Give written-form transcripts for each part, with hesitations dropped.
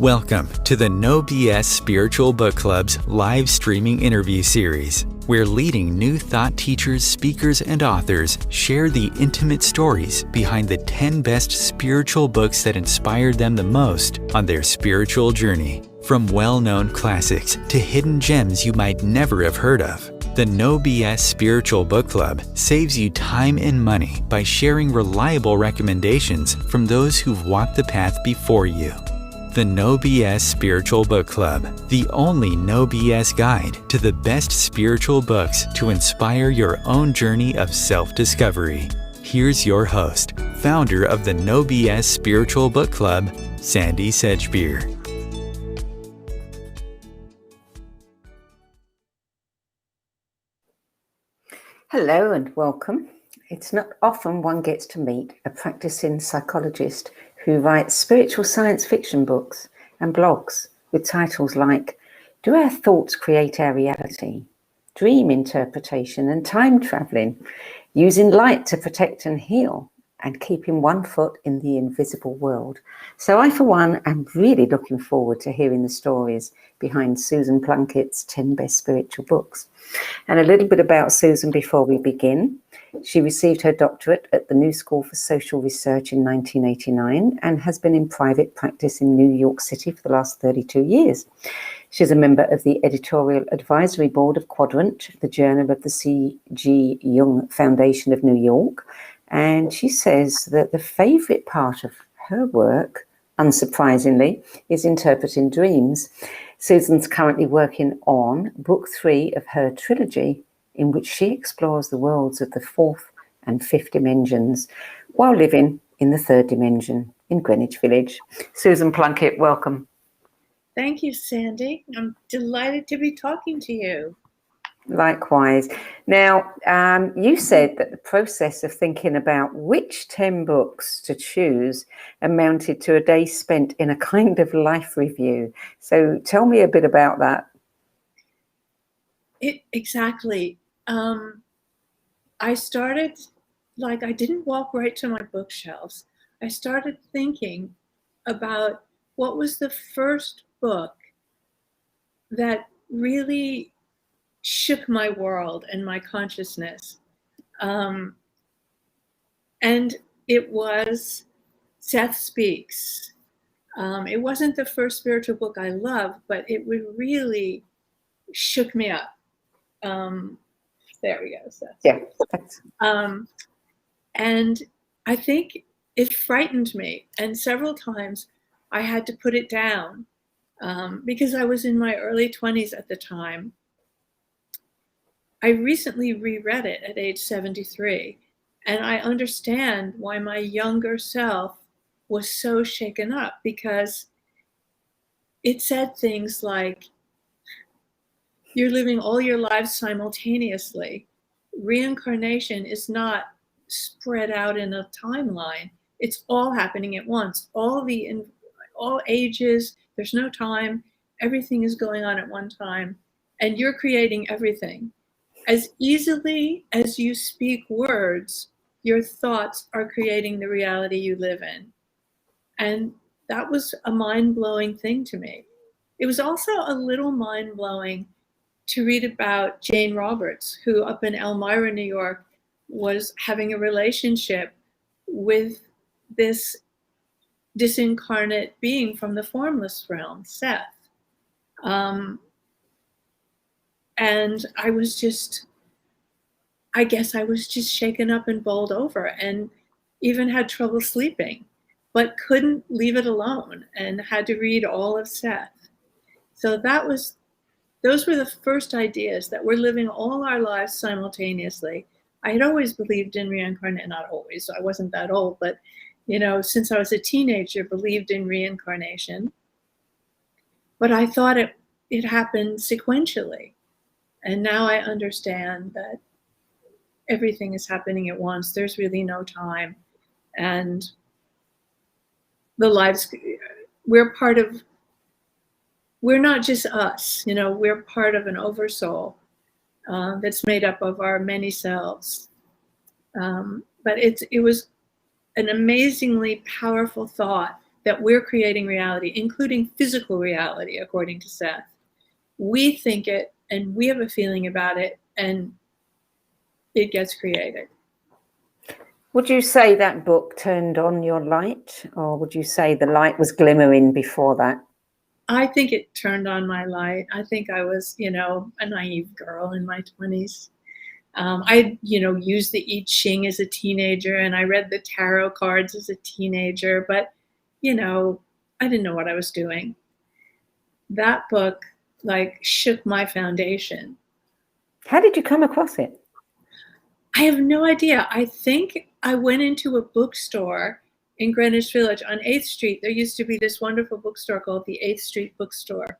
Welcome to the No BS Spiritual Book Club's live streaming interview series, where leading new thought teachers, speakers, and authors share the intimate stories behind the 10 best spiritual books that inspired them the most on their spiritual journey. From well-known classics to hidden gems you might never have heard of, the No BS Spiritual Book Club saves you time and money by sharing reliable recommendations from those who've walked the path before you. The No BS Spiritual Book Club, the only no BS guide to the best spiritual books to inspire your own journey of self-discovery. Here's your host, founder of the No BS Spiritual Book Club, Sandy Sedgbeer. Hello and welcome. It's not often one gets to meet a practicing psychologist who writes spiritual science fiction books and blogs with titles like Do Our Thoughts Create Our Reality? Dream Interpretation and Time Traveling, Using Light to Protect and Heal, and Keeping One Foot in the Invisible World. So I, for one, am really looking forward to hearing the stories behind Susan Plunket's 10 best spiritual books. And a little bit about Susan before we begin. She received her doctorate at the New School for Social Research in 1989 and has been in private practice in New York City for the last 32 years. She's a member of the editorial advisory board of Quadrant, the journal of the C.G. Jung Foundation of New York. And she says that the favorite part of her work, unsurprisingly, is interpreting dreams. Susan's currently working on book 3 of her trilogy, in which she explores the worlds of the 4th and 5th dimensions while living in the 3rd dimension in Greenwich Village. Susan Plunket, welcome. Thank you, Sandy. I'm delighted to be talking to you. Likewise. Now, you said that the process of thinking about which 10 books to choose amounted to a day spent in a kind of life review. So tell me a bit about that. Exactly. I started, I didn't walk right to my bookshelves. I started thinking about what was the first book that really shook my world and my consciousness. And it was Seth Speaks. It wasn't the first spiritual book I loved, but it really shook me up. There we go, Seth. Yeah. And I think it frightened me. And several times I had to put it down because I was in my early 20s at the time. I recently reread it at age 73, and I understand why my younger self was so shaken up, because it said things like, you're living all your lives simultaneously. Reincarnation is not spread out in a timeline. It's all happening at once. All ages, there's no time. Everything is going on at one time, and you're creating everything. As easily as you speak words, your thoughts are creating the reality you live in. And that was a mind-blowing thing to me. It was also a little mind-blowing to read about Jane Roberts, who up in Elmira, New York, was having a relationship with this disincarnate being from the Formless Realm, Seth. And I guess I was just shaken up and bowled over, and even had trouble sleeping, but couldn't leave it alone and had to read all of Seth. So those were the first ideas, that we're living all our lives simultaneously. I had always believed in reincarnation, not always, I wasn't that old, but since I was a teenager, believed in reincarnation. But I thought it happened sequentially. And now I understand that everything is happening at once. There's really no time. And the lives, we're not just us, we're part of an oversoul that's made up of our many selves. But it was an amazingly powerful thought that we're creating reality, including physical reality, according to Seth. We think it, and we have a feeling about it, and it gets created. Would you say that book turned on your light, or would you say the light was glimmering before that? I think it turned on my light. I think I was, a naive girl in my 20s. I, used the I Ching as a teenager, and I read the tarot cards as a teenager, but, I didn't know what I was doing. That book, shook my foundation. How did you come across it? I have no idea. I think I went into a bookstore in Greenwich Village on 8th Street. There used to be this wonderful bookstore called the 8th Street Bookstore.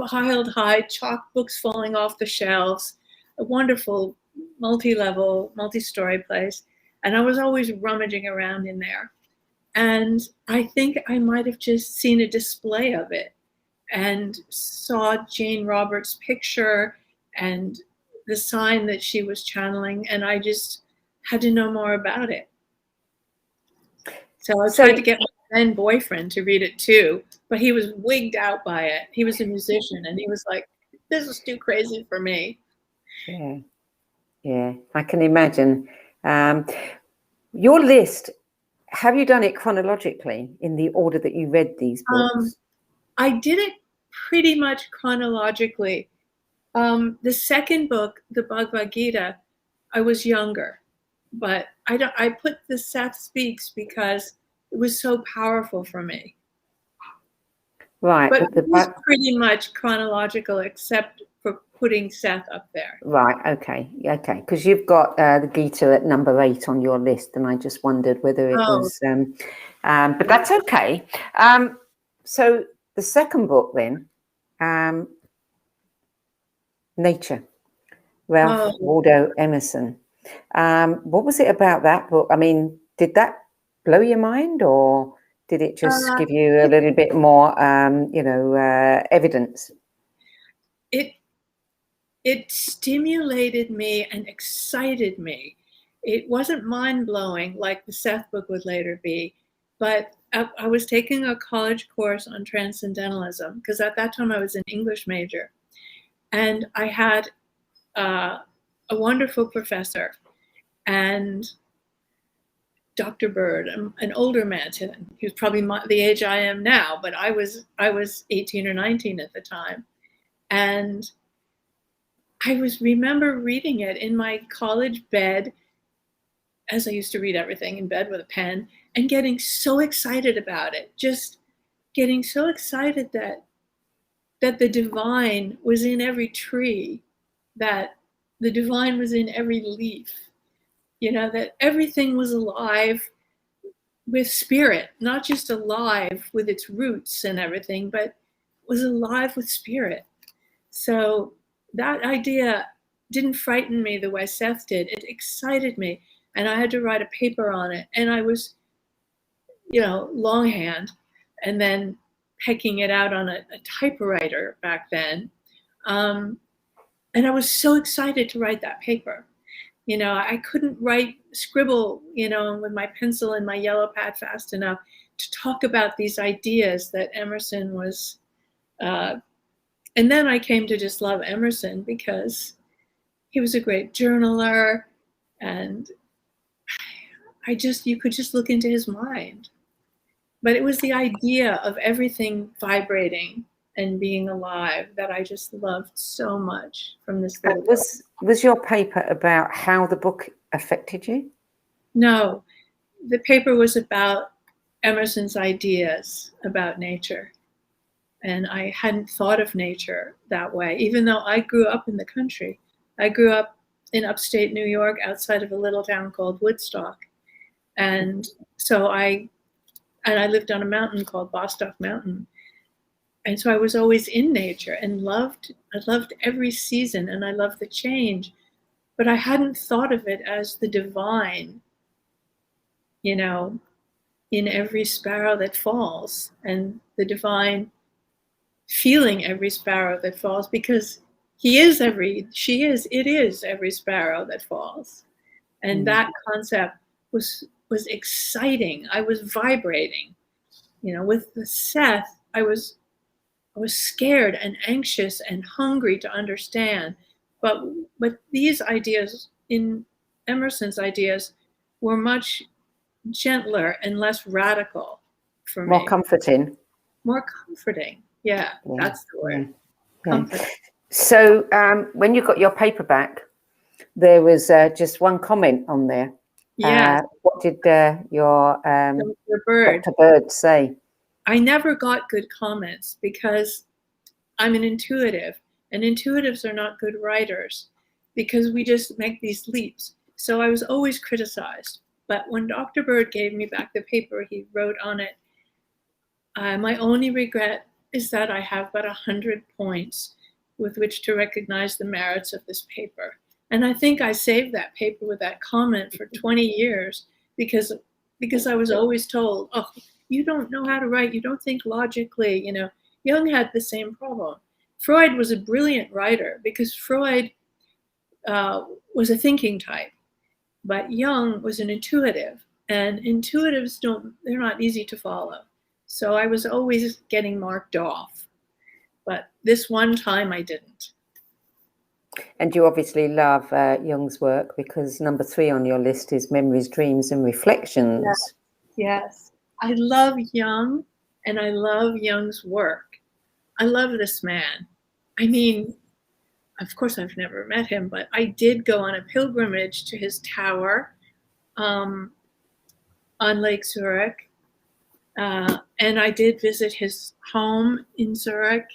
Piled high, chalk books falling off the shelves, a wonderful multi-level, multi-story place. And I was always rummaging around in there. And I think I might have just seen a display of it and saw Jane Roberts' picture and the sign that she was channeling, and I just had to know more about it. So I tried to get my then boyfriend to read it too, but he was wigged out by it. He was a musician, and he was like, "This is too crazy for me." Yeah, I can imagine. Your list, have you done it chronologically in the order that you read these books? I did it pretty much chronologically. The second book, the Bhagavad Gita, I was younger, but I put the Seth Speaks because it was so powerful for me. Right. But it was pretty much chronological, except for putting Seth up there. Right. Okay. Because you've got the Gita at number 8 on your list, and I just wondered whether it was. But that's okay. So the second book then. Nature, Ralph Waldo Emerson. What was it about that book? I mean, did that blow your mind, or did it just give you a little bit more, evidence? It stimulated me and excited me. It wasn't mind-blowing like the Seth book would later be, but I was taking a college course on transcendentalism because at that time I was an English major. And I had a wonderful professor, and Dr. Bird, an older man. He was probably the age I am now, but I was 18 or 19 at the time. And I remember reading it in my college bed, as I used to read everything in bed with a pen, and getting so excited about it, just getting so excited that the divine was in every tree, that the divine was in every leaf, that everything was alive with spirit, not just alive with its roots and everything, but was alive with spirit. So that idea didn't frighten me the way Seth did. It excited me, and I had to write a paper on it. And I was, longhand, and then pecking it out on a typewriter back then. And I was so excited to write that paper. I couldn't scribble, with my pencil and my yellow pad fast enough to talk about these ideas that Emerson was. And then I came to just love Emerson because he was a great journaler, and you could just look into his mind. But it was the idea of everything vibrating and being alive that I just loved so much from this little book. Was your paper about how the book affected you? No, the paper was about Emerson's ideas about nature. And I hadn't thought of nature that way, even though I grew up in the country. I grew up in upstate New York outside of a little town called Woodstock. And so I lived on a mountain called Bostock Mountain. And so I was always in nature and I loved every season, and I loved the change, but I hadn't thought of it as the divine, in every sparrow that falls, and the divine feeling every sparrow that falls, because it is every sparrow that falls. And that concept was exciting. I was vibrating. with the Seth, I was scared and anxious and hungry to understand. But these ideas, in Emerson's ideas, were much gentler and less radical for me. More comforting. More comforting. Yeah, that's the word. Yeah. Comforting. So when you got your paperback, there was just one comment on there. Yeah. What did your Dr. Bird say? I never got good comments because I'm an intuitive, and intuitives are not good writers because we just make these leaps. So I was always criticized. But when Dr. Bird gave me back the paper, he wrote on it, my only regret is that I have but 100 points with which to recognize the merits of this paper. And I think I saved that paper with that comment for 20 years because I was always told, oh, you don't know how to write, you don't think logically. Jung had the same problem. Freud was a brilliant writer because Freud was a thinking type, but Jung was an intuitive, and intuitives they're not easy to follow. So I was always getting marked off, but this one time I didn't. And you obviously love Jung's work because number 3 on your list is Memories, Dreams and Reflections. Yes. I love Jung and I love Jung's work. I love this man. I mean, of course I've never met him, but I did go on a pilgrimage to his tower on Lake Zurich. And I did visit his home in Zurich,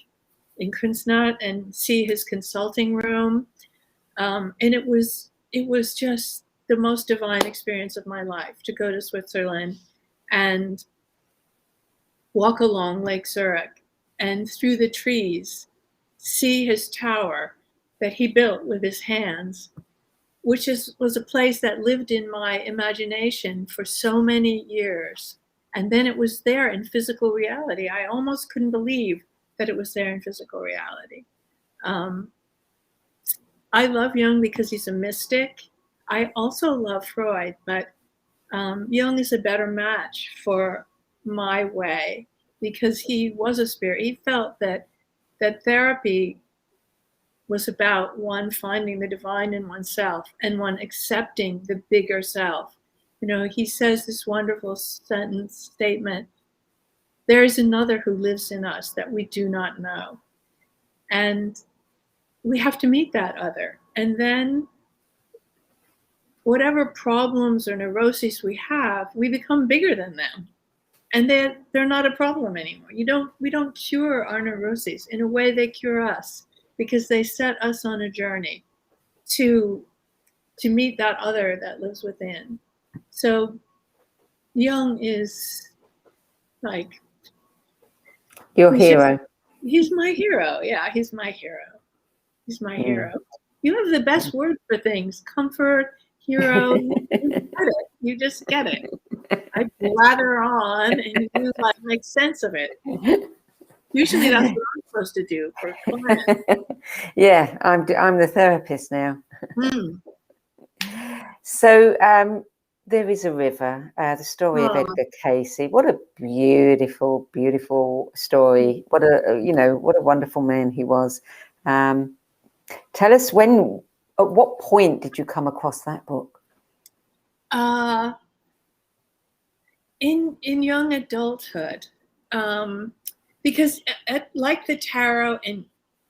in Kunstnacht, and see his consulting room. And it was just the most divine experience of my life to go to Switzerland and walk along Lake Zurich and through the trees, see his tower that he built with his hands, which was a place that lived in my imagination for so many years. And then it was there in physical reality. I almost couldn't believe that it was there in physical reality. I love Jung because he's a mystic. I also love Freud, but Jung is a better match for my way because he was a spirit. He felt that therapy was about one finding the divine in oneself and one accepting the bigger self. He says this wonderful statement, there is another who lives in us that we do not know. And we have to meet that other. And then whatever problems or neuroses we have, we become bigger than them. And they're not a problem anymore. We don't cure our neuroses. In a way, they cure us because they set us on a journey to meet that other that lives within. So Jung is like your hero. He's my hero. Yeah, he's my hero. He's my hero. You have the best word for things: comfort, hero. You just get it. I blather on, and you make sense of it. Usually, that's what I'm supposed to do for clients. Yeah, I'm the therapist now. So there is a river. The story of Edgar Casey. What a beautiful, beautiful story. What a wonderful man he was. Tell us at what point did you come across that book? In young adulthood, because like the tarot and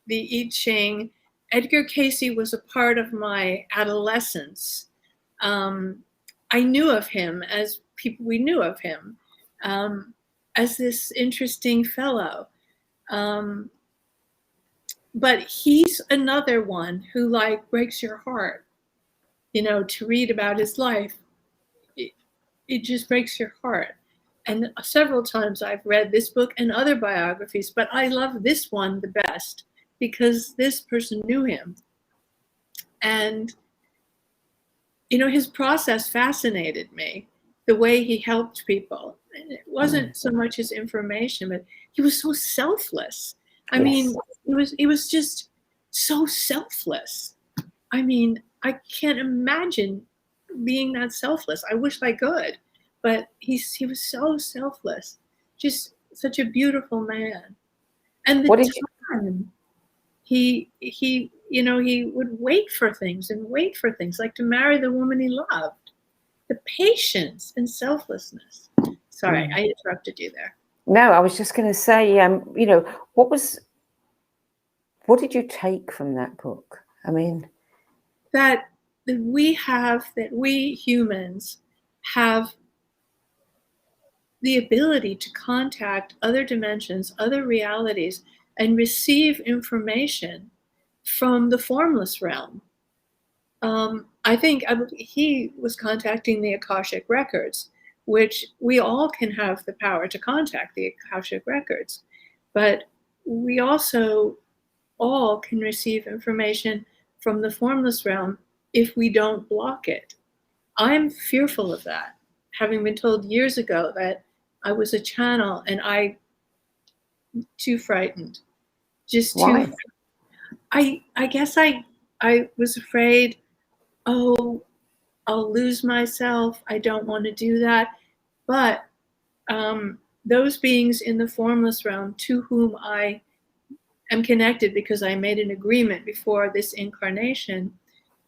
the I Ching, Edgar Casey was a part of my adolescence. I knew of him as we knew of him as this interesting fellow. But he's another one who breaks your heart, to read about his life. It just breaks your heart. And several times I've read this book and other biographies, but I love this one the best because this person knew him. And, his process fascinated me, the way he helped people. And it wasn't so much his information, but he was so selfless. I mean, he was just so selfless. I mean, I can't imagine being that selfless. I wish I could, but he was so selfless. just such a beautiful man. And What the did you? time he he would wait for things, like to marry the woman he loved. The patience and selflessness. Sorry, I interrupted you there. No, I was just going to say, what did you take from that book? I mean, that we humans have the ability to contact other dimensions, other realities, and receive information from the formless realm. I think he was contacting the Akashic records, which we all can have the power to contact the Akashic records, but we also all can receive information from the formless realm if we don't block it. I'm fearful of that, having been told years ago that I was a channel, and too frightened. Just why? too. I guess I was afraid, oh, I'll lose myself. I don't want to do that. But those beings in the formless realm to whom I am connected because I made an agreement before this incarnation,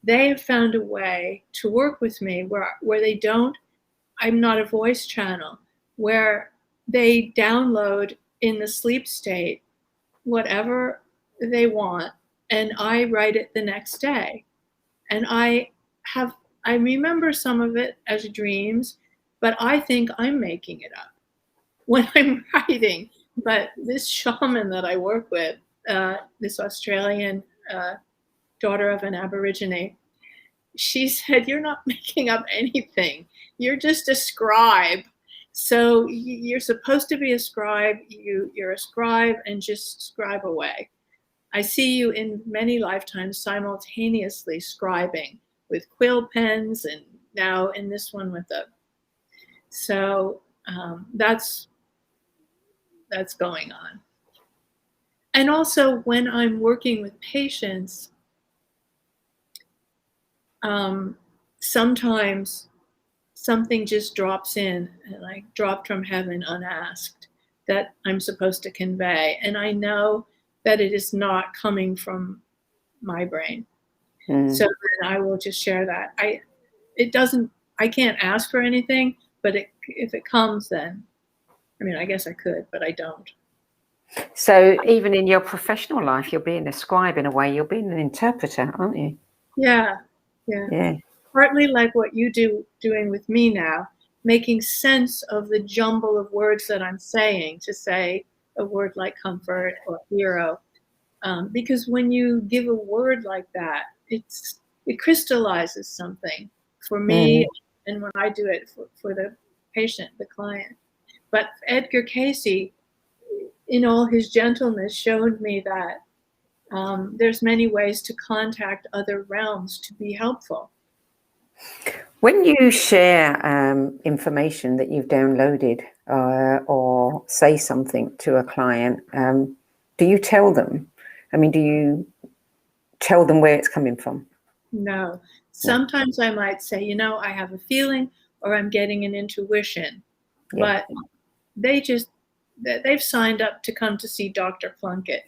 they have found a way to work with me where they don't, I'm not a voice channel, where they download in the sleep state whatever they want, and I write it the next day. And I remember some of it as dreams, but I think I'm making it up when I'm writing. But this shaman that I work with, this Australian daughter of an Aborigine, she said, "You're not making up anything. You're just a scribe. So you're supposed to be a scribe. You're a scribe, and just scribe away. I see you in many lifetimes simultaneously scribing with quill pens, and now in this one with a." So that's going on. And also when I'm working with patients, sometimes something just drops in, like dropped from heaven unasked, that I'm supposed to convey. And I know that it is not coming from my brain. So then I will just share that. I can't ask for anything, but if it comes, then, I mean, I guess I could, but I don't. So even in your professional life, you're being a scribe in a way. You're being an interpreter, aren't you? Yeah. Partly like what you doing with me now, making sense of the jumble of words that I'm saying to say a word like comfort or hero. Because when you give a word like that, it crystallizes something for me, and when I do it for the patient, the client. But Edgar Cayce, in all his gentleness, showed me that there's many ways to contact other realms to be helpful. When you share information that you've downloaded or say something to a client, do you tell them? I mean, do you tell them where it's coming from? No. Sometimes I might say, I have a feeling, or I'm getting an intuition. Yeah. But they've signed up to come to see Dr. Plunket.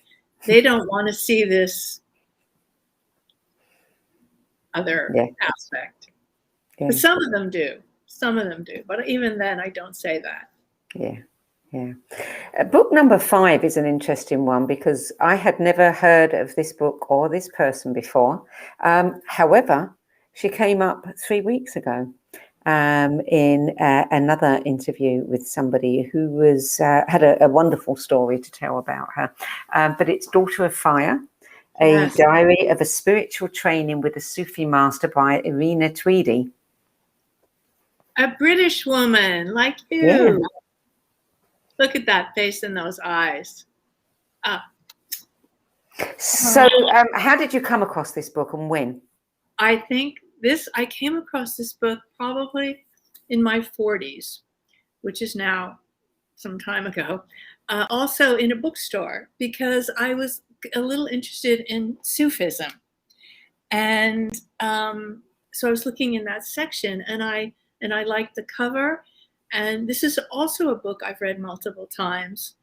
They don't want to see this other aspect. Yeah. But some of them do. But even then, I don't say that. Yeah. Book number 5 is an interesting one because I had never heard of this book or this person before. However, she came up 3 weeks ago in another interview with somebody who was had a wonderful story to tell about her. But it's Daughter of Fire, a diary of a spiritual training with a Sufi master by Irina Tweedy. A British woman like you. Yeah. Look at that face and those eyes. So how did you come across this book and when? I came across this book probably in my 40s, which is now some time ago. Also in a bookstore, because I was a little interested in Sufism. And so I was looking in that section, and I liked the cover. And this is also a book I've read multiple times,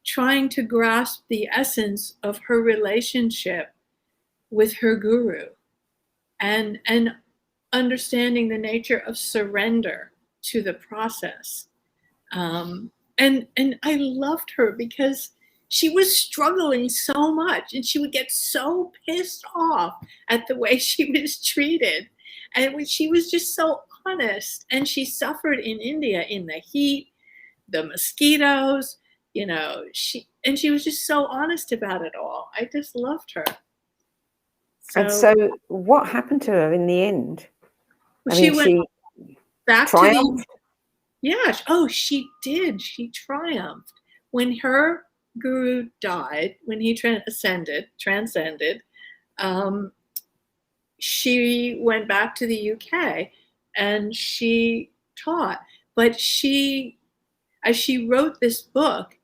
trying to grasp the essence of her relationship with her guru, and understanding the nature of surrender to the process. And I loved her because she was struggling so much, and she would get so pissed off at the way she was treated. And she was just so honest, and she suffered in India in the heat, the mosquitoes, she was just so honest about it all. I just loved her. And so what happened to her in the end? She went back triumphed? to yeah. Oh, she did. She triumphed. When her guru died, when he transcended, she went back to the UK and she taught. But as she wrote this book,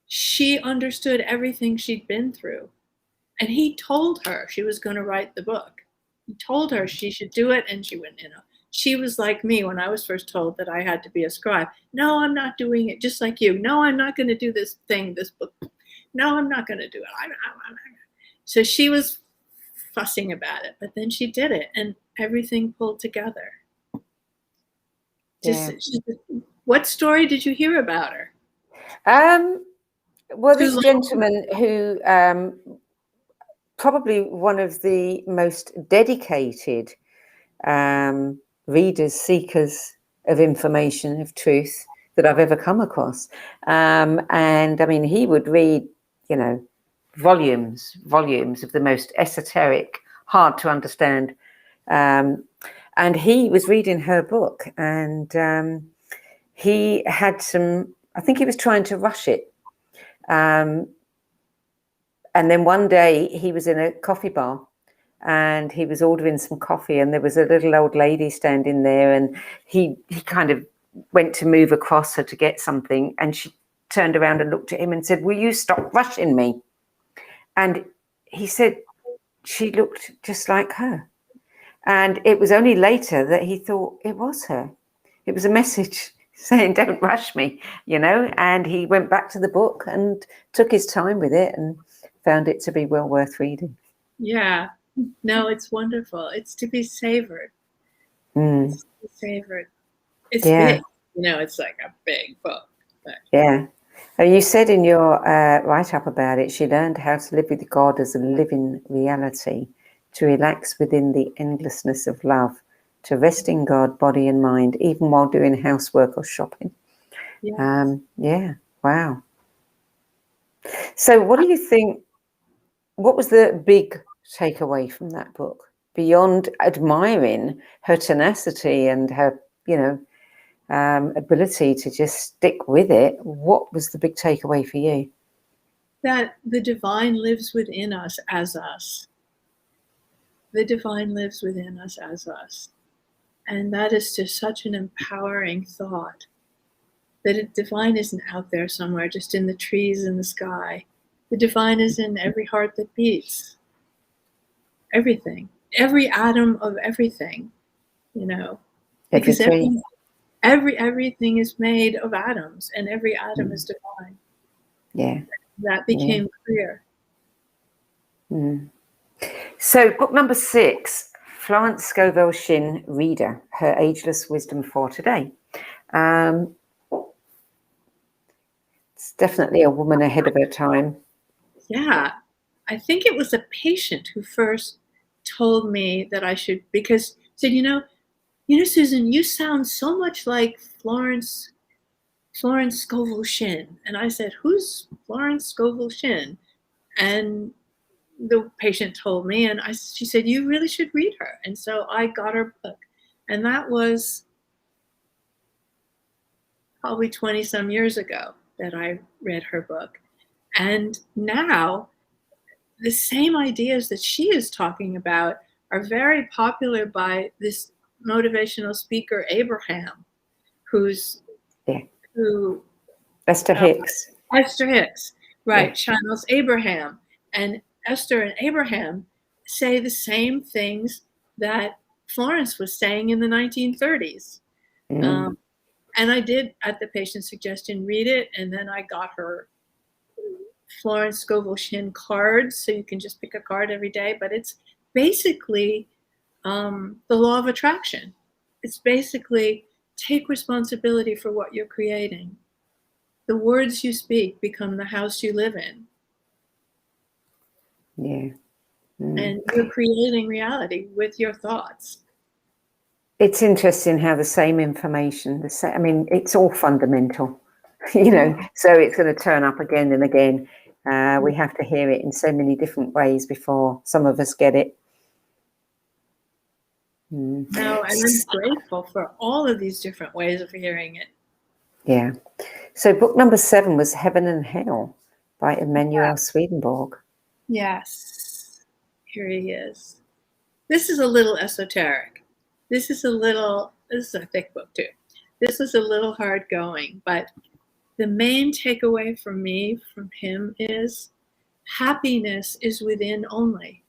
she understood everything she'd been through. And he told her she was going to write the book. He told her she should do it, and she went, she was like me when I was first told that I had to be a scribe. No, I'm not doing it. Just like you. No, I'm not going to do this book. No, I'm not going to do it. So she was fussing about it, but then she did it, and everything pulled together. What story did you hear about her? Well, this gentleman who probably one of the most dedicated readers, seekers of information, of truth that I've ever come across. And I mean, he would read, volumes of the most esoteric, hard to understand. And he was reading her book, and he had I think he was trying to rush it. And then one day he was in a coffee bar and he was ordering some coffee, and there was a little old lady standing there, and he kind of went to move across her to get something, and she turned around and looked at him and said, "Will you stop rushing me?" And he said she looked just like her. And it was only later that he thought it was her. It was a message saying, "Don't rush me," and he went back to the book and took his time with it and found it to be well worth reading. Yeah. No, it's wonderful. It's to be savored. It's to be savored. It's big. It's like a big book. But. Yeah. You said in your write-up about it, she learned how to live with God as a living reality, to relax within the endlessness of love, to rest in God, body and mind, even while doing housework or shopping. Yes. Wow. So what do you think, what was the big takeaway from that book, beyond admiring her tenacity and her, ability to just stick with it? What was the big takeaway for you? That the divine lives within us as us. The divine lives within us as us. And that is just such an empowering thought, that the divine isn't out there somewhere, just in the trees in the sky. The divine is in every heart that beats. Everything. Every atom of everything, Because everything is made of atoms, and every atom is divine. Yeah. That became clear. So book number 6, Florence Scoville Shin, Reader, Her Ageless Wisdom for Today. It's definitely a woman ahead of her time. Yeah. I think it was a patient who first told me that I should, because said, Susan, you sound so much like Florence Scoville Shin. And I said, who's Florence Scoville Shin? And the patient told me, and she said, you really should read her. And so I got her book. And that was probably 20 some years ago that I read her book. And now the same ideas that she is talking about are very popular by this motivational speaker, Abraham, who Esther Hicks. Esther Hicks, right, channels Abraham. And Esther and Abraham say the same things that Florence was saying in the 1930s. And I did, at the patient's suggestion, read it, and then I got her Florence, Scoville, Shin cards, so you can just pick a card every day. But it's basically the law of attraction. It's basically take responsibility for what you're creating. The words you speak become the house you live in. Yeah. And you're creating reality with your thoughts. It's interesting how the same information, I mean, it's all fundamental, you know, so it's going to turn up again and again. We have to hear it in so many different ways before some of us get it. No, and I'm grateful for all of these different ways of hearing it. Yeah. So book number 7 was Heaven and Hell by Manuel Swedenborg. Yes. Here he is. This is a little esoteric. This is a thick book too. This was a little hard going, but the main takeaway for me from him is happiness is within only.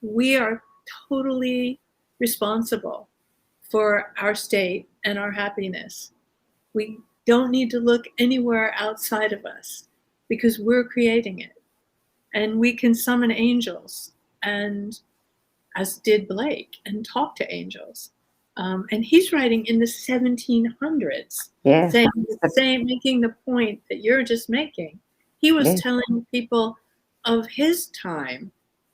We are totally responsible for our state and our happiness. We don't need to look anywhere outside of us because we're creating it. And we can summon angels, and as did Blake, and talk to angels. And he's writing in the 1700s, making the point that you're just making. He was telling people of his time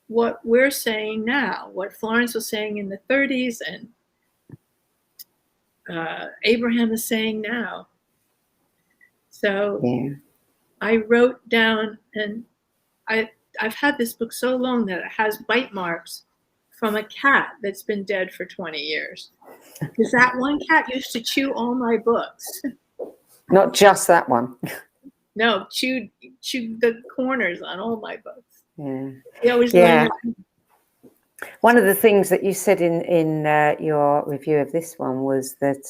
what we're saying now, what Florence was saying in the 30s, and Abraham is saying now. So I wrote down, and I've had this book so long that it has bite marks from a cat that's been dead for 20 years. Because that one cat used to chew all my books. Not just that one. No, chewed the corners on all my books. Yeah. He always One of the things that you said in your review of this one was that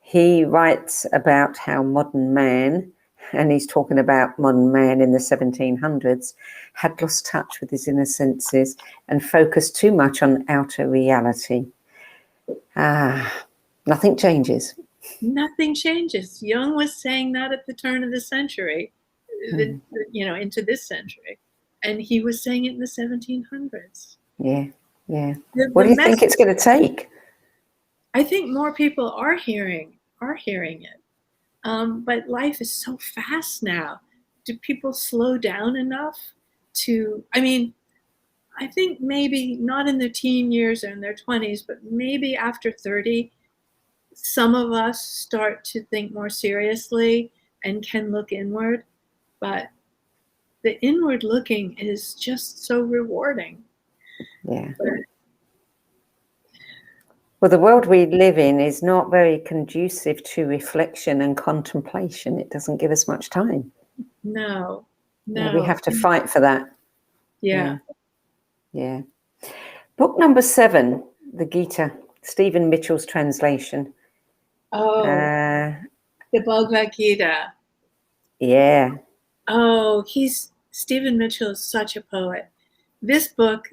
he writes about how modern man, and he's talking about modern man in the 1700s, had lost touch with his inner senses and focused too much on outer reality. Nothing changes. Nothing changes. Jung was saying that at the turn of the century, into this century. And he was saying it in the 1700s. Yeah. What do you think it's going to take? I think more people are hearing it. But life is so fast now. Do people slow down enough to, I think maybe not in their teen years or in their 20s, but maybe after 30, some of us start to think more seriously and can look inward. But the inward looking is just so rewarding. Yeah. Well, the world we live in is not very conducive to reflection and contemplation. It doesn't give us much time. No. We have to fight for that. Yeah. Book number 7, the Gita, Stephen Mitchell's translation. The Bhagavad Gita. Yeah. Oh, Stephen Mitchell is such a poet. This book,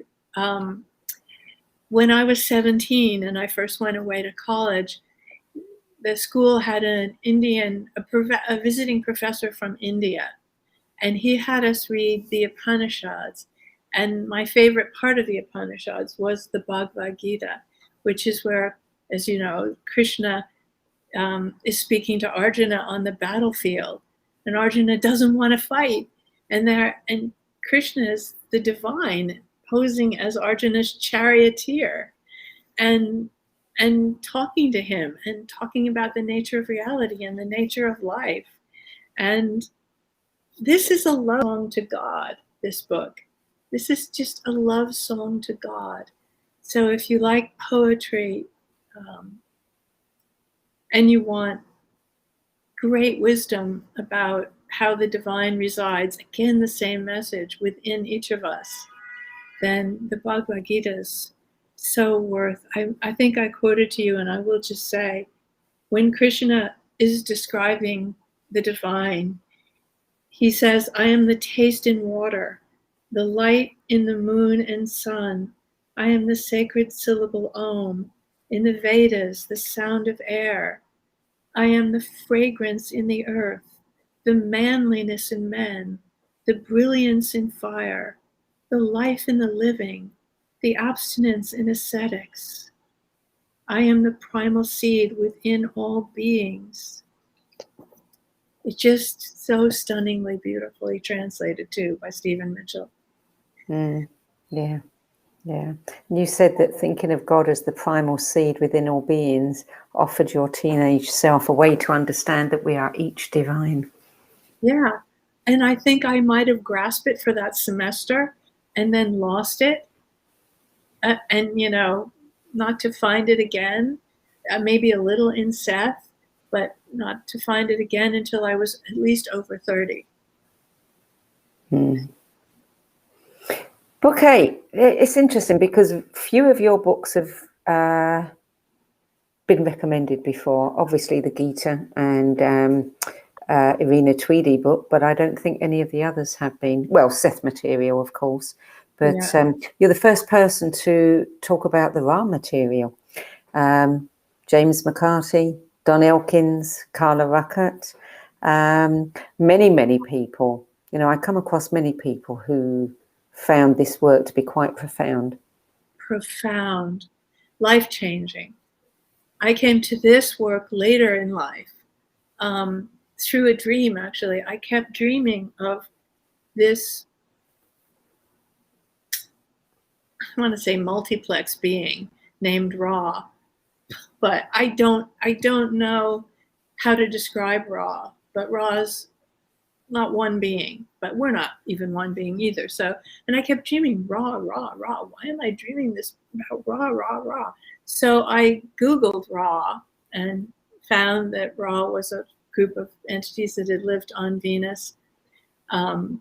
when I was 17 and I first went away to college, the school had a visiting professor from India, and he had us read the Upanishads. And my favorite part of the Upanishads was the Bhagavad Gita, which is where, as you know, Krishna is speaking to Arjuna on the battlefield, and Arjuna doesn't want to fight. And Krishna is the divine posing as Arjuna's charioteer and talking to him and talking about the nature of reality and the nature of life. And this is a love song to God, this book. This is just a love song to God. So if you like poetry and you want great wisdom about how the divine resides, again, the same message within each of us, then the Bhagavad Gita is so worth. I think I quoted to you, and I will just say, when Krishna is describing the divine, he says, I am the taste in water, the light in the moon and sun. I am the sacred syllable Om. In the Vedas, the sound of air. I am the fragrance in the earth, the manliness in men, the brilliance in fire, the life in the living, the abstinence in ascetics. I am the primal seed within all beings. It's just so stunningly beautifully translated too by Stephen Mitchell. Yeah. Yeah. You said that thinking of God as the primal seed within all beings offered your teenage self a way to understand that we are each divine. Yeah. And I think I might have grasped it for that semester and then lost it. And, you know, not to find it again, maybe a little in Seth, but not to find it again until I was at least over 30. Book 8, it's interesting because few of your books have been recommended before. Obviously the Gita and Irina Tweedy book, but I don't think any of the others have been. Well, Seth material, of course, but you're the first person to talk about the Ra material. James McCarthy, Don Elkins, Carla Ruckert, many people. You know, I come across many people who found this work to be quite profound. Profound, life-changing. I came to this work later in life, through a dream, actually. I kept dreaming of this, I want to say multiplex being named Ra, but I don't know how to describe Ra, but Ra's not one being, but we're not even one being either. So, and I kept dreaming Ra. Why am I dreaming this about Ra? So I Googled Ra and found that Ra was a group of entities that had lived on Venus. And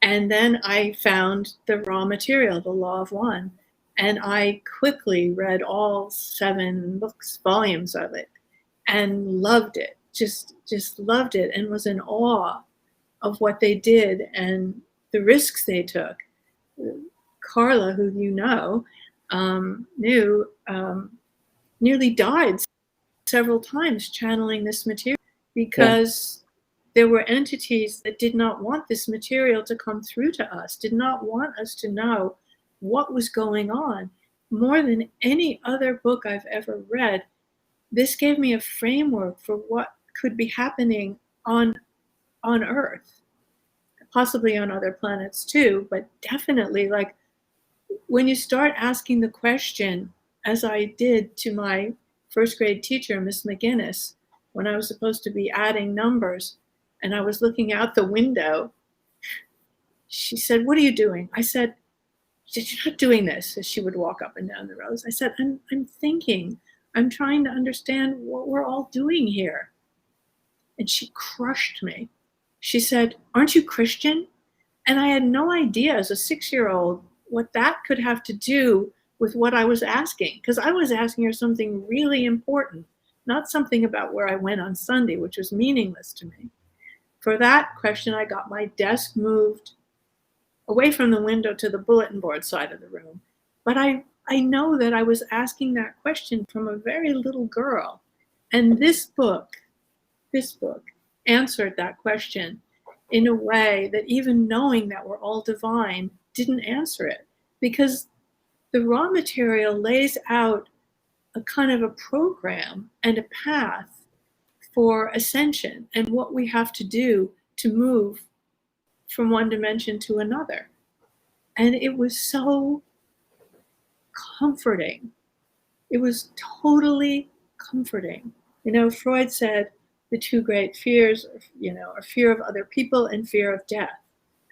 then I found the Ra material, the Law of One. And I quickly read all 7 volumes of it and loved it. Just loved it and was in awe of what they did and the risks they took. Carla, who you know, knew, nearly died several times channeling this material because there were entities that did not want this material to come through to us, did not want us to know what was going on. More than any other book I've ever read, this gave me a framework for what could be happening on Earth, possibly on other planets too, but definitely, like, when you start asking the question, as I did to my first grade teacher, Miss McGinnis, when I was supposed to be adding numbers and I was looking out the window, she said, "What are you doing?" I said, "You're not doing this," as she would walk up and down the rows. I said, I'm thinking, I'm trying to understand what we're all doing here. And she crushed me. She said, "Aren't you Christian?" And I had no idea as a 6-year-old what that could have to do with what I was asking, because I was asking her something really important, not something about where I went on Sunday, which was meaningless to me. For that question, I got my desk moved away from the window to the bulletin board side of the room. But I know that I was asking that question from a very little girl. And this book answered that question in a way that even knowing that we're all divine didn't answer it, because the Raw material lays out a kind of a program and a path for ascension and what we have to do to move from one dimension to another. And it was so comforting. It was totally comforting. You know, Freud said the 2 great fears, you know, are fear of other people and fear of death.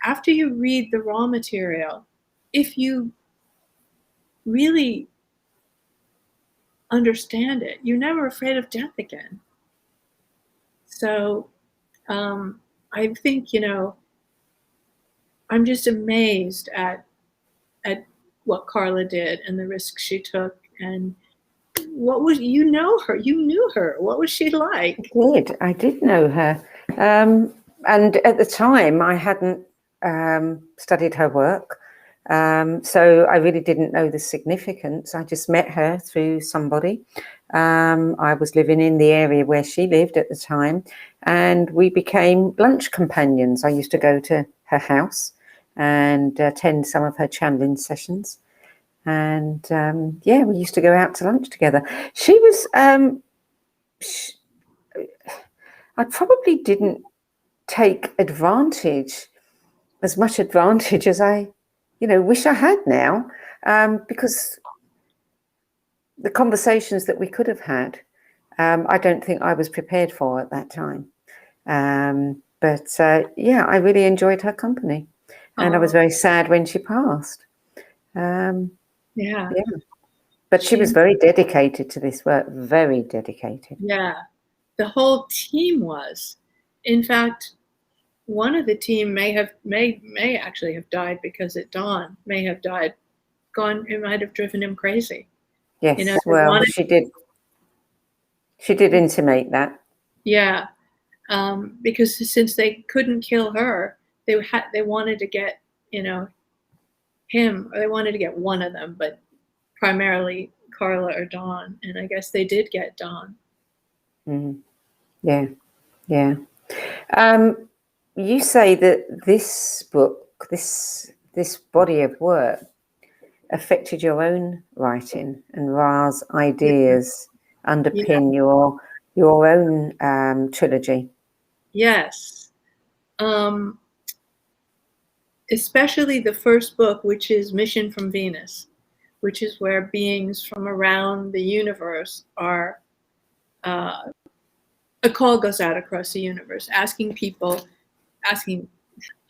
After you read the Raw material, if you really understand it, you're never afraid of death again. So I think, you know, I'm just amazed at what Carla did and the risks she took. And what was, you knew her. What was she like? I did know her. And at the time, I hadn't studied her work. So I really didn't know the significance. I just met her through somebody. I was living in the area where she lived at the time, and we became lunch companions. I used to go to her house and attend some of her channeling sessions. And we used to go out to lunch together. She was, I probably didn't take as much advantage as I, wish I had now, because the conversations that we could have had, I don't think I was prepared for at that time. But I really enjoyed her company, and I was very sad when she passed. Yeah. But she was very dedicated to this work, very dedicated. Yeah. The whole team was. In fact, one of the team may actually have died because at dawn, may have died, it might have driven him crazy. Yes, she did. She did intimate that. Yeah, because since they couldn't kill her, they wanted to get him, or they wanted to get one of them, but primarily Carla or Dawn, and I guess they did get Dawn. Mm-hmm. Yeah. You say that this book, this body of work, affected your own writing, and Ra's ideas underpin your own trilogy. Yes. Especially the first book, which is Mission from Venus, which is where beings from around the universe are, a call goes out across the universe, asking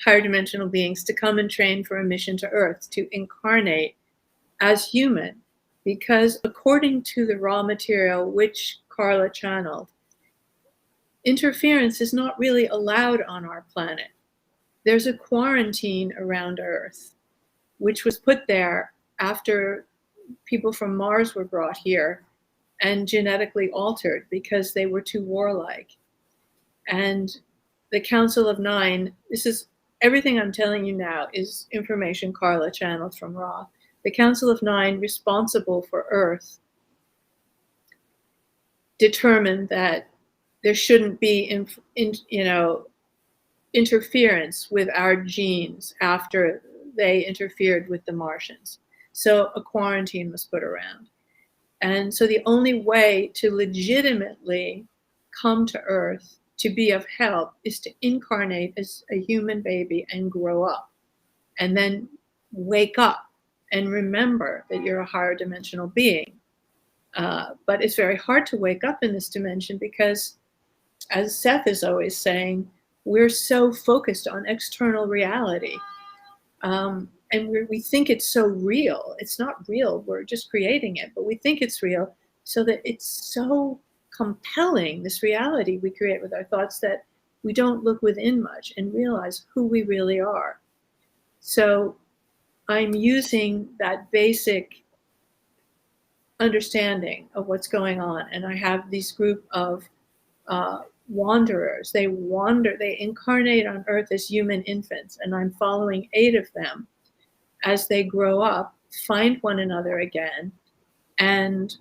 higher dimensional beings to come and train for a mission to Earth, to incarnate as human, because according to the raw material which Carla channeled, interference is not really allowed on our planet. There's a quarantine around Earth, which was put there after people from Mars were brought here and genetically altered because they were too warlike. And the Council of Nine, this is everything I'm telling you now is information Carla channeled from Ra. The Council of Nine, responsible for Earth, determined that there shouldn't be interference with our genes after they interfered with the Martians. So a quarantine was put around. And so the only way to legitimately come to Earth to be of help is to incarnate as a human baby and grow up, and then wake up and remember that you're a higher dimensional being. But it's very hard to wake up in this dimension because, as Seth is always saying, we're so focused on external reality. And we think it's so real. It's not real. We're just creating it, but we think it's real, so that it's so compelling, this reality we create with our thoughts, that we don't look within much and realize who we really are. So I'm using that basic understanding of what's going on, and I have this group of wanderers. They incarnate on Earth as human infants, and I'm following 8 of them as they grow up, find one another again, and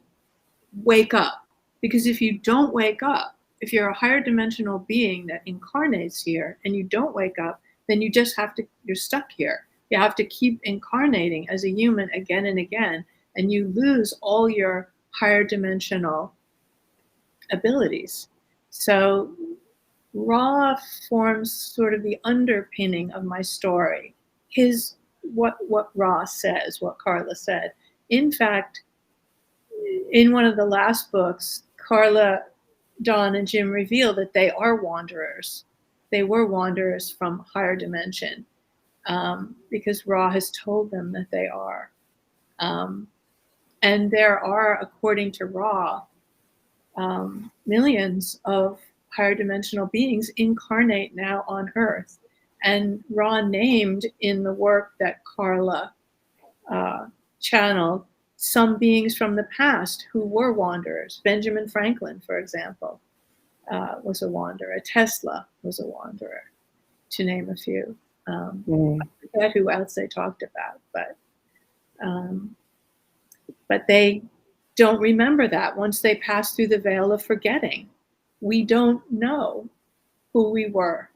wake up. Because if you don't wake up, if you're a higher dimensional being that incarnates here and you don't wake up, then you're stuck here. You have to keep incarnating as a human again and again, and you lose all your higher dimensional abilities. So Ra forms sort of the underpinning of my story. What Ra says, what Carla said. In fact, in one of the last books, Carla, Dawn, and Jim reveal that they are wanderers. They were wanderers from higher dimension, because Ra has told them that they are. And there are, according to Ra, millions of higher dimensional beings incarnate now on Earth. And Ra named in the work that Carla channeled some beings from the past who were wanderers. Benjamin Franklin, for example, was a wanderer. Tesla was a wanderer, to name a few. I forget who else they talked about, but they don't remember that once they pass through the veil of forgetting. We don't know who we were.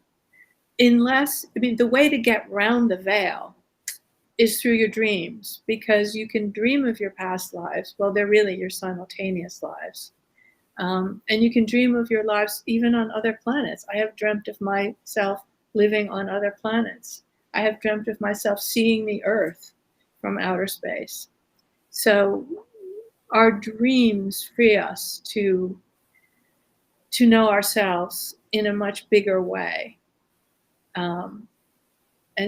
The way to get round the veil is through your dreams, because you can dream of your past lives. Well, they're really your simultaneous lives. And you can dream of your lives even on other planets. I have dreamt of myself living on other planets. I have dreamt of myself seeing the Earth from outer space. So our dreams free us to know ourselves in a much bigger way. And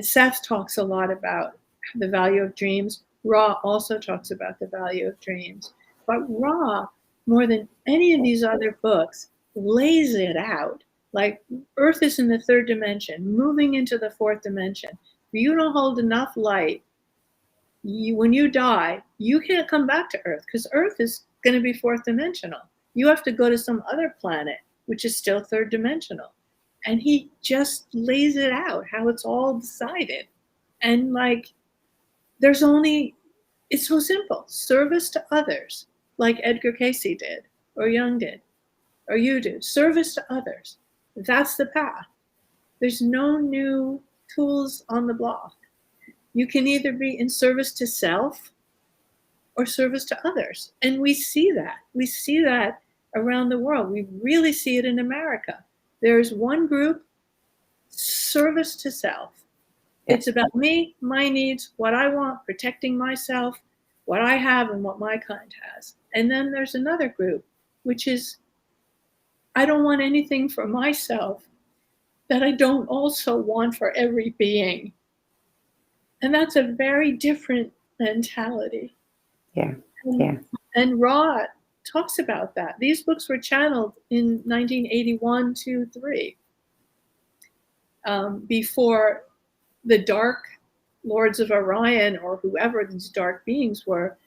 Seth talks a lot about the value of dreams. Ra also talks about the value of dreams. But Ra, more than any of these other books, lays it out. Like, Earth is in the third dimension, moving into the fourth dimension. If you don't hold enough light, when you die, you can't come back to Earth, because Earth is going to be fourth dimensional. You have to go to some other planet, which is still third dimensional. And he just lays it out, how it's all decided. And like, it's so simple. Service to others, like Edgar Cayce did, or Jung did, or you do. Service to others. That's the path. There's no new tools on the block. You can either be in service to self or service to others. And we see that. We see that around the world. We really see it in America. There's one group, service to self. It's about me, my needs, what I want, protecting myself, what I have and what my kind has. And then there's another group, which is, I don't want anything for myself that I don't also want for every being. And that's a very different mentality. Yeah. And Ra talks about that. These books were channeled in 1981, 2, 3, before the dark lords of Orion, or whoever these dark beings were,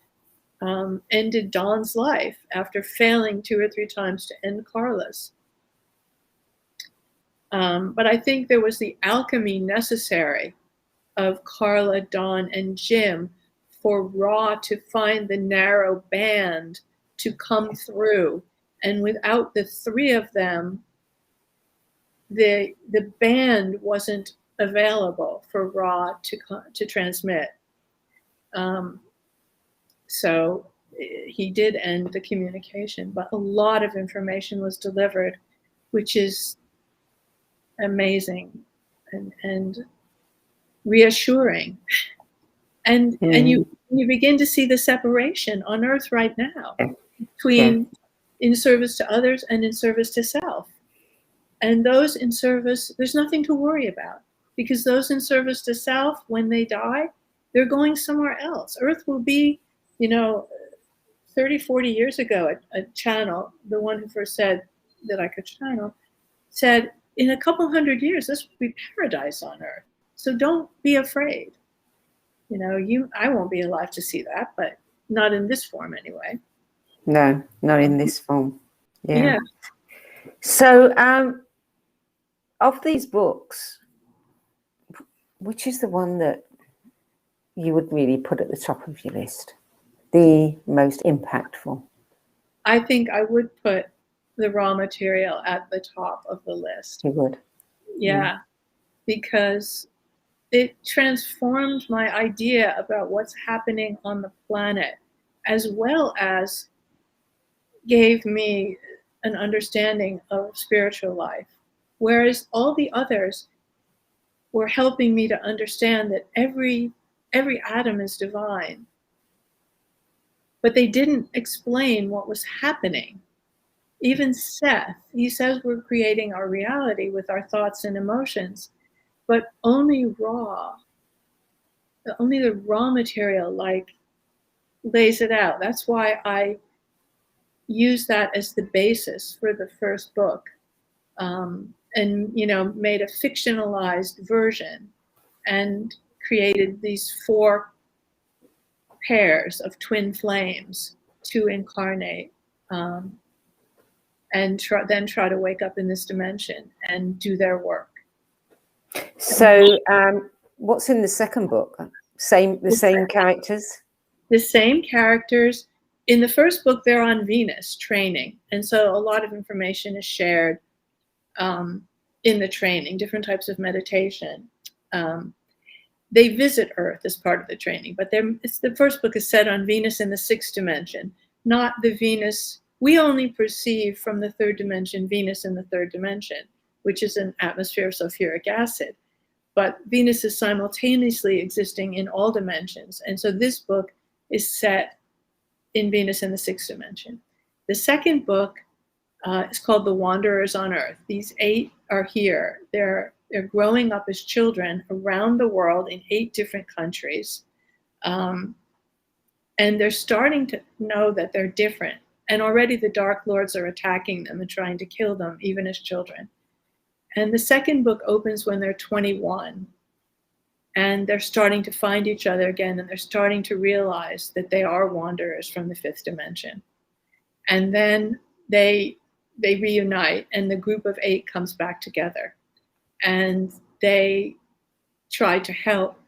ended Dawn's life after failing 2 or 3 times to end Carla's. But I think there was the alchemy necessary of Carla, Dawn, and Jim for Ra to find the narrow band to come through. And without the 3 of them, the band wasn't available for Ra to transmit. So he did end the communication, but a lot of information was delivered, which is amazing and reassuring. And you begin to see the separation on Earth right now between in service to others and in service to self. And those in service, there's nothing to worry about, because those in service to self, when they die, they're going somewhere else. Earth will be, 30, 40 years ago, a channel, the one who first said that I could channel, said, in a couple hundred years, this will be paradise on Earth. So don't be afraid. I won't be alive to see that, but not in this form anyway. No, not in this form. Yeah. So, of these books, which is the one that you would really put at the top of your list? The most impactful? I think I would put the Raw Material at the top of the list. You would? Yeah, because it transformed my idea about what's happening on the planet, as well as gave me an understanding of spiritual life. Whereas all the others were helping me to understand that every atom is divine. But they didn't explain what was happening. Even Seth, he says we're creating our reality with our thoughts and emotions, but only the Raw Material lays it out. That's why I use that as the basis for the first book, and made a fictionalized version and created these 4 pairs of twin flames to incarnate, and then try to wake up in this dimension and do their work. So, what's in the second book? The same characters? The same characters. In the first book, they're on Venus training. And so a lot of information is shared in the training, different types of meditation. They visit Earth as part of the training, but the first book is set on Venus in the sixth dimension, not the Venus. We only perceive from the third dimension Venus in the third dimension, which is an atmosphere of sulfuric acid. But Venus is simultaneously existing in all dimensions. And so this book is set in Venus in the sixth dimension. The second book is called The Wanderers on Earth. These 8 are here. They're growing up as children around the world in 8 different countries. And they're starting to know that they're different. And already the Dark Lords are attacking them and trying to kill them, even as children. And the second book opens when they're 21. And they're starting to find each other again, and they're starting to realize that they are wanderers from the 5th dimension. And then they reunite, and the group of 8 comes back together. And they try to help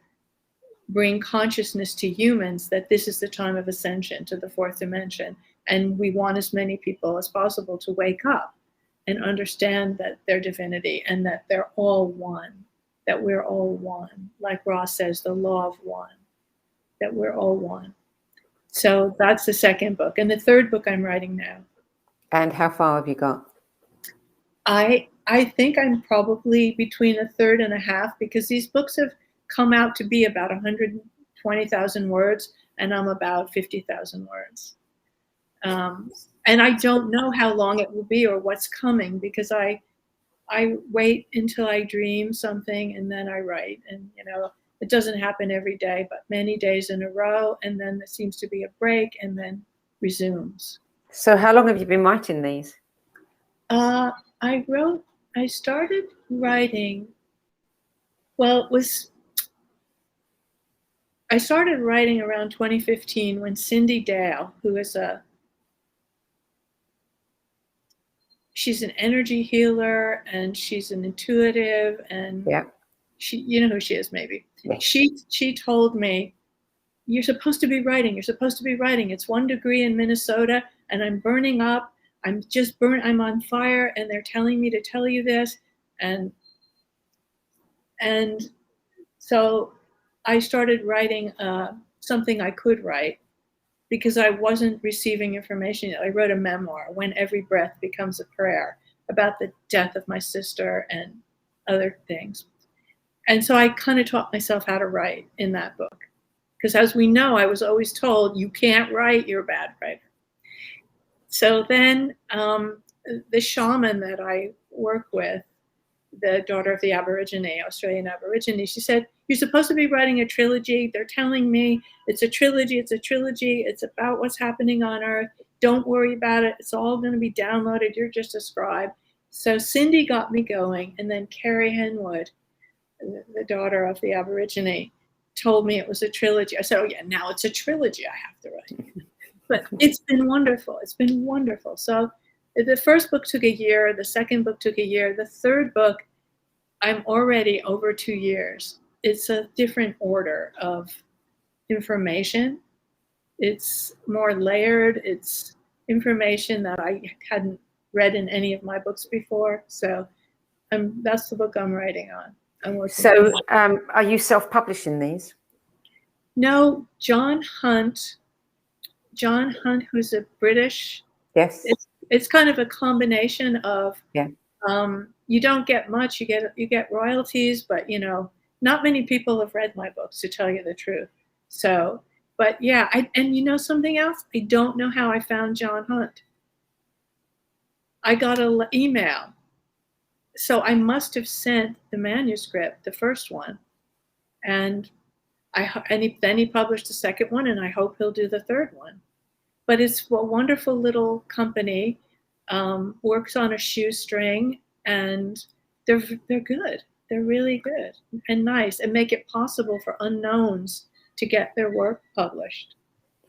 bring consciousness to humans that this is the time of ascension to the 4th dimension. And we want as many people as possible to wake up and understand that their divinity and that they're all one, that we're all one. Like Ross says, the law of one, that we're all one. So that's the second book. And the third book I'm writing now. And how far have you got? I think I'm probably between a third and a half, because these books have come out to be about 120,000 words, and I'm about 50,000 words. And I don't know how long it will be or what's coming, because I wait until I dream something and then I write. And, it doesn't happen every day, but many days in a row. And then there seems to be a break and then resumes. So how long have you been writing these? I started writing, I started writing around 2015 when Cindy Dale, who is she's an energy healer and she's an intuitive, and she, you know who she is, maybe. Yeah. She told me, you're supposed to be writing. It's 1 degree in Minnesota and I'm burning up. I'm on fire, and they're telling me to tell you this. And so I started writing something I could write, because I wasn't receiving information. I wrote a memoir, When Every Breath Becomes a Prayer, about the death of my sister and other things. And so I kind of taught myself how to write in that book. Because as we know, I was always told, you can't write, you're a bad writer. So then the shaman that I work with, the daughter of the Australian Aborigine, she said, you're supposed to be writing a trilogy. They're telling me it's a trilogy. It's about what's happening on Earth. Don't worry about it. It's all going to be downloaded. You're just a scribe. So Cindy got me going. And then Carrie Henwood, the daughter of the Aborigine, told me it was a trilogy. I said, oh yeah, now it's a trilogy I have to write. But it's been wonderful. So the first book took a year. The second book took a year. The third book, I'm already over 2 years. It's a different order of information. It's more layered. It's information that I hadn't read in any of my books before. So that's the book I'm writing on. So are you self-publishing these? No, John Hunt, who's a British. Yes. It's kind of a combination of, you don't get much, you get royalties, but not many people have read my books, to tell you the truth. So, but yeah, and something else, I don't know how I found John Hunt. I got an email. So I must have sent the manuscript, the first one, and then he published the second one, and I hope he'll do the third one. But it's a wonderful little company, works on a shoestring, and they're good. They're really good and nice, and make it possible for unknowns to get their work published.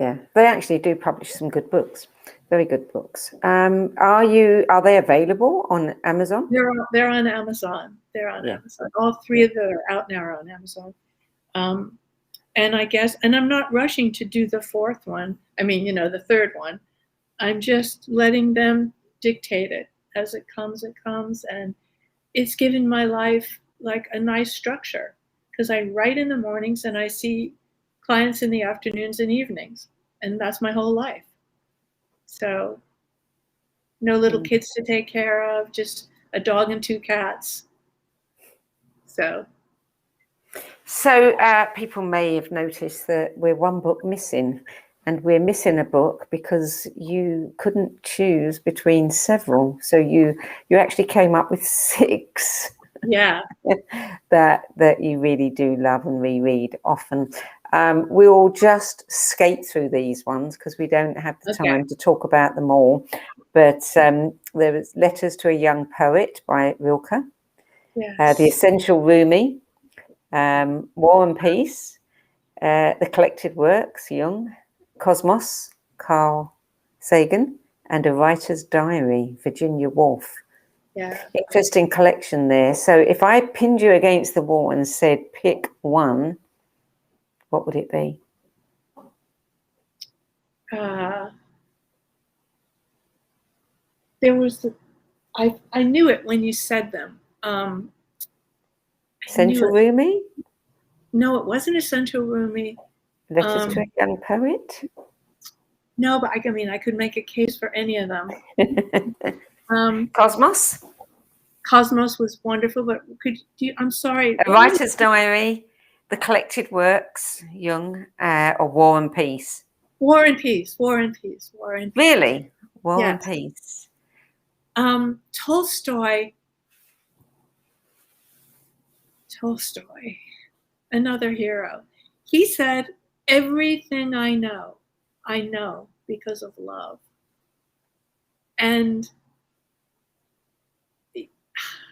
Yeah, they actually do publish some good books. Very good books. Are they available on Amazon? They're on Amazon. They're on Amazon. All three of them are out now are on Amazon. And I guess, and I'm not rushing to do the fourth one. I mean, the third one. I'm just letting them dictate it as it comes. And it's given my life like a nice structure, because I write in the mornings and I see clients in the afternoons and evenings, and that's my whole life. So no little kids to take care of, just a dog and 2 cats. So people may have noticed that we're one book missing, and we're missing a book because you couldn't choose between several. So you actually came up with 6. Yeah. that you really do love and reread often. We'll just skate through these ones because we don't have the time to talk about them all. But there was Letters to a Young Poet by Rilke, yes. The Essential Rumi, War and Peace, The Collected Works, Jung, Cosmos, Carl Sagan, and A Writer's Diary, Virginia Woolf. Yeah. Interesting collection there. So if I pinned you against the wall and said pick one, what would it be? There was I knew it when you said them. Essential Rumi? No, it wasn't Essential Rumi. Letters to a Young Poet? No, but I could make a case for any of them. Cosmos? Cosmos was wonderful, but I'm sorry. A Writer's Diary, The Collected Works, Jung, or War and Peace? War and Peace. Really? War and Peace. Tolstoy, another hero. He said, everything I know because of love. And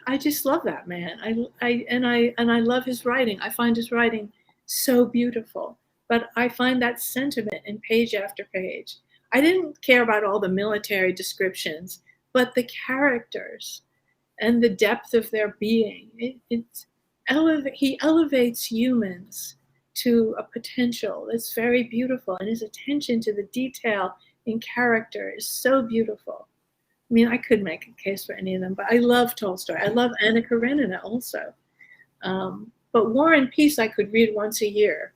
I just love that man. I love his writing. I find his writing so beautiful. But I find that sentiment in page after page. I didn't care about all the military descriptions, but the characters and the depth of their being. He elevates humans to a potential that's very beautiful, and his attention to the detail in character is so beautiful. I mean, I could make a case for any of them, but I love Tolstoy. I love Anna Karenina also. But War and Peace I could read once a year.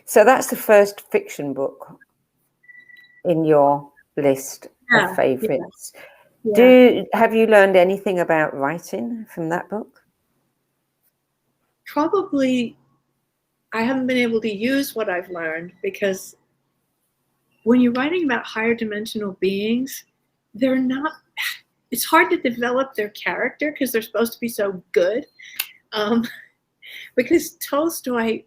So that's the first fiction book in your list of favorites. Yeah. Have you learned anything about writing from that book? Probably I haven't been able to use what I've learned, because when you're writing about higher dimensional beings, it's hard to develop their character because they're supposed to be so good. Because Tolstoy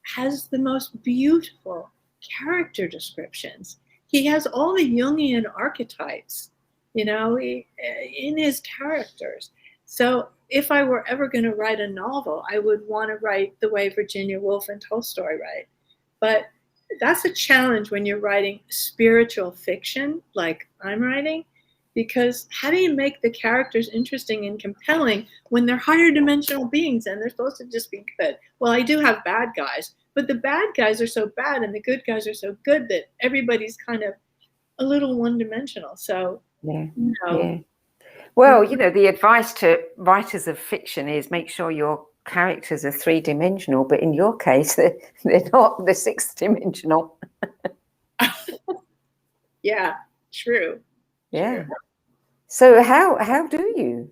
has the most beautiful character descriptions. He has all the Jungian archetypes, in his characters. So if I were ever going to write a novel, I would want to write the way Virginia Woolf and Tolstoy write. But that's a challenge when you're writing spiritual fiction like I'm writing, because how do you make the characters interesting and compelling when they're higher dimensional beings and they're supposed to just be good? Well, I do have bad guys, but the bad guys are so bad and the good guys are so good that everybody's kind of a little one-dimensional. So, Well, the advice to writers of fiction is make sure your characters are 3-dimensional, but in your case, they're not. They're 6-dimensional. Yeah, true. Yeah. True. So how do you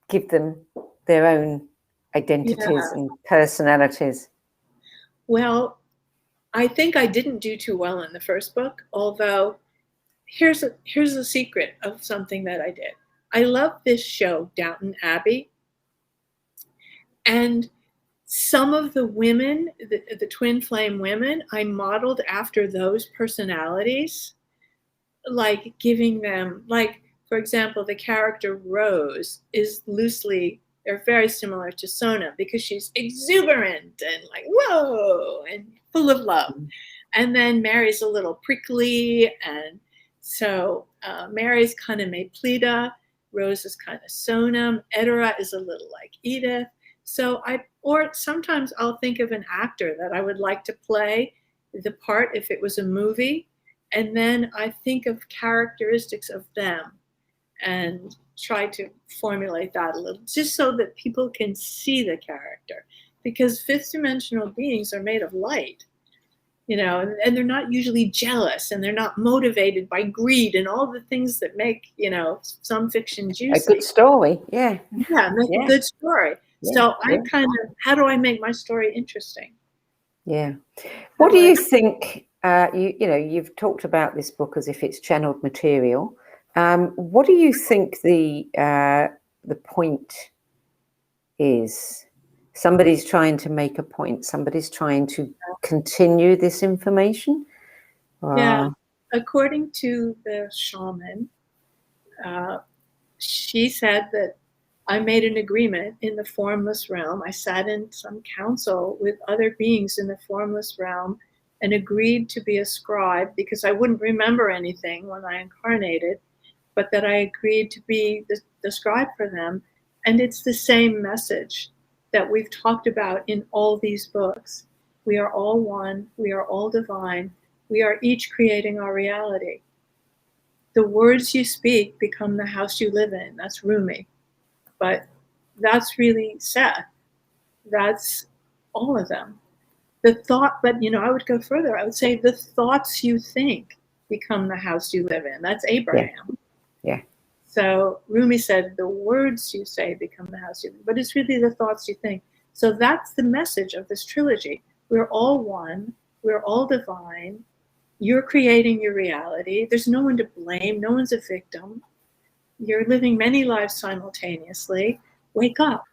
give them their own identities and personalities? Well, I think I didn't do too well in the first book, although here's a secret of something that I did. I love this show, Downton Abbey. And some of the women, the twin flame women, I modeled after those personalities, like giving them, like, for example, the character Rose they're very similar to Sona because she's exuberant and like, whoa, and full of love. And then Mary's a little prickly, and so Mary's kind of Maplita, Rose is kind of Sonam, Edera is a little like Edith. So or sometimes I'll think of an actor that I would like to play the part if it was a movie, and then I think of characteristics of them and try to formulate that a little, just so that people can see the character, because fifth dimensional beings are made of light. And they're not usually jealous, and they're not motivated by greed and all the things that make, some fiction juicy. A good story, yeah. Yeah, make a good story. Yeah, so I kind of, how do I make my story interesting? Yeah. What do you think, you've talked about this book as if it's channeled material. What do you think the point is? Somebody's trying to make a point. Somebody's trying to continue this information. Yeah. According to the shaman, she said that I made an agreement in the formless realm. I sat in some council with other beings in the formless realm and agreed to be a scribe, because I wouldn't remember anything when I incarnated, but that I agreed to be the scribe for them. And it's the same message that we've talked about in all these books. We are all one. We are all divine. We are each creating our reality. The words you speak become the house you live in. That's Rumi. But that's really Seth. That's all of them. The thought, but I would go further. I would say the thoughts you think become the house you live in. That's Abraham. Yeah. So Rumi said, the words you say become the house you live in. But it's really the thoughts you think. So that's the message of this trilogy. We're all one. We're all divine. You're creating your reality. There's no one to blame. No one's a victim. You're living many lives simultaneously. Wake up.